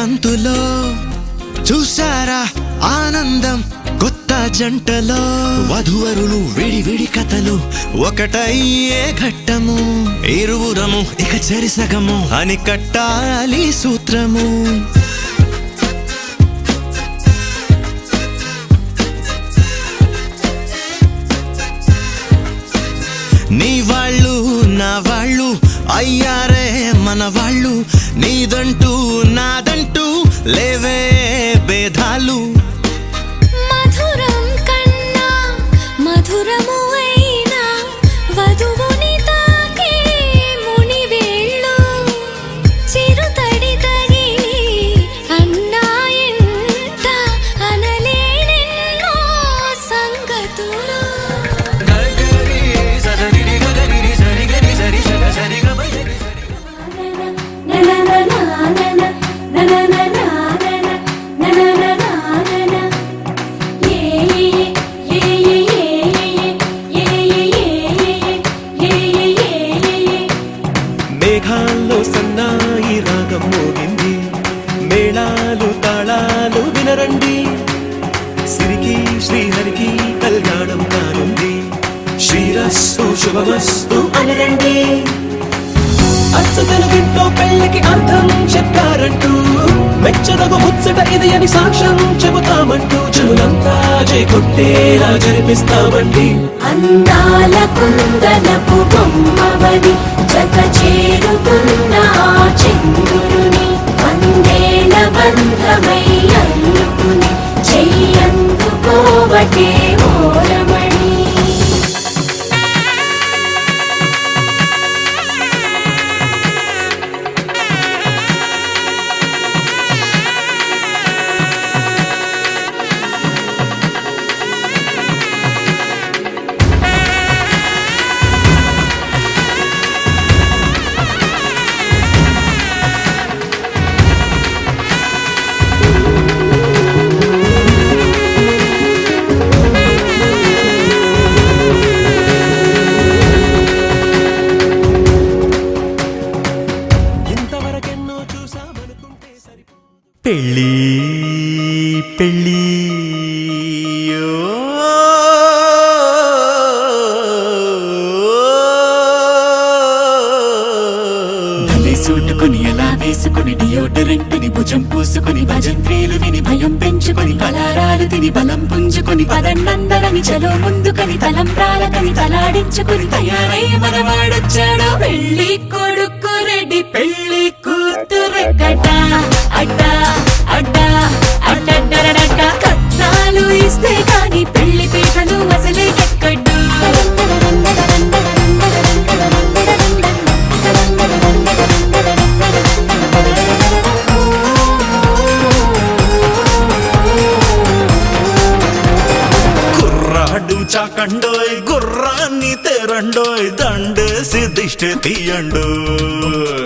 తంతులో చూసారా ఆనందం కొత్త జంటలో వధువరులు విడి విడి కథలు ఒకటయ్యే ఘట్టము ఇరువురము ఇక చెరిసగము అని కట్టాలి సూత్రము నీ వాళ్ళు నా వాళ్ళు అయ్యారే మన వాళ్ళు నీదంటూ నాదంటూ లేవే భేదాలు మధురం కన్నా మధురము అయినా వధువుని తాకే ముని వేళ్ళు చిరుతడి తగిలి అన్నాయంట అనలేనెన్నో సంగతులు మేఘాల్లో సన్నాయి రాగం మోగింది మేళాలు తాళాలు వినరండి సిరికి శ్రీహరికి కళ్యాణం కానుంది శ్రీరస్తు శుభమస్తు అనరండి అచ్చ తెలుగింట్లో పెళ్లికి అర్థం చెప్పారంటూ మెచ్చదగు ముచ్చట ఇది అని సాక్ష్యం చెబుతామంటూ చెవులంతా చేకొట్టేలా జరిపిస్తామండి అందాల కుందనపు బొమ్మవని జత చేరుతున్న ఆ చంద్రుని వందేల బంధమై అల్లుకుని చెయ్యందుకోవటే ఓరమణి పెళ్ళి పెళ్ళి సూటుకుని ఎలా వేసుకుని డియోడరెంట్ని భుజం పూసుకుని భజంత్రీలు విని భయం పెంచుకుని పలారాలు తిని బలం పుంజుకుని పదండందరని చలో ముందుకని తలంప్రాలకని తలాడించుకుని తయారై మనవాడొచ్చాడు పెళ్లి కొడుకు రెడ్డి పెళ్లి కూతురెక్కట అడ్డ అడ్డ అడ్డడ్డరడడ్డ కట్నాలు ఇస్తే కాని పెళ్లి పీటలు అసలే ఎక్కడ్డు చాకండోయ్ గుర్రాన్ని తెరండోయ్ దండేసి దిష్టి తీయండోయ్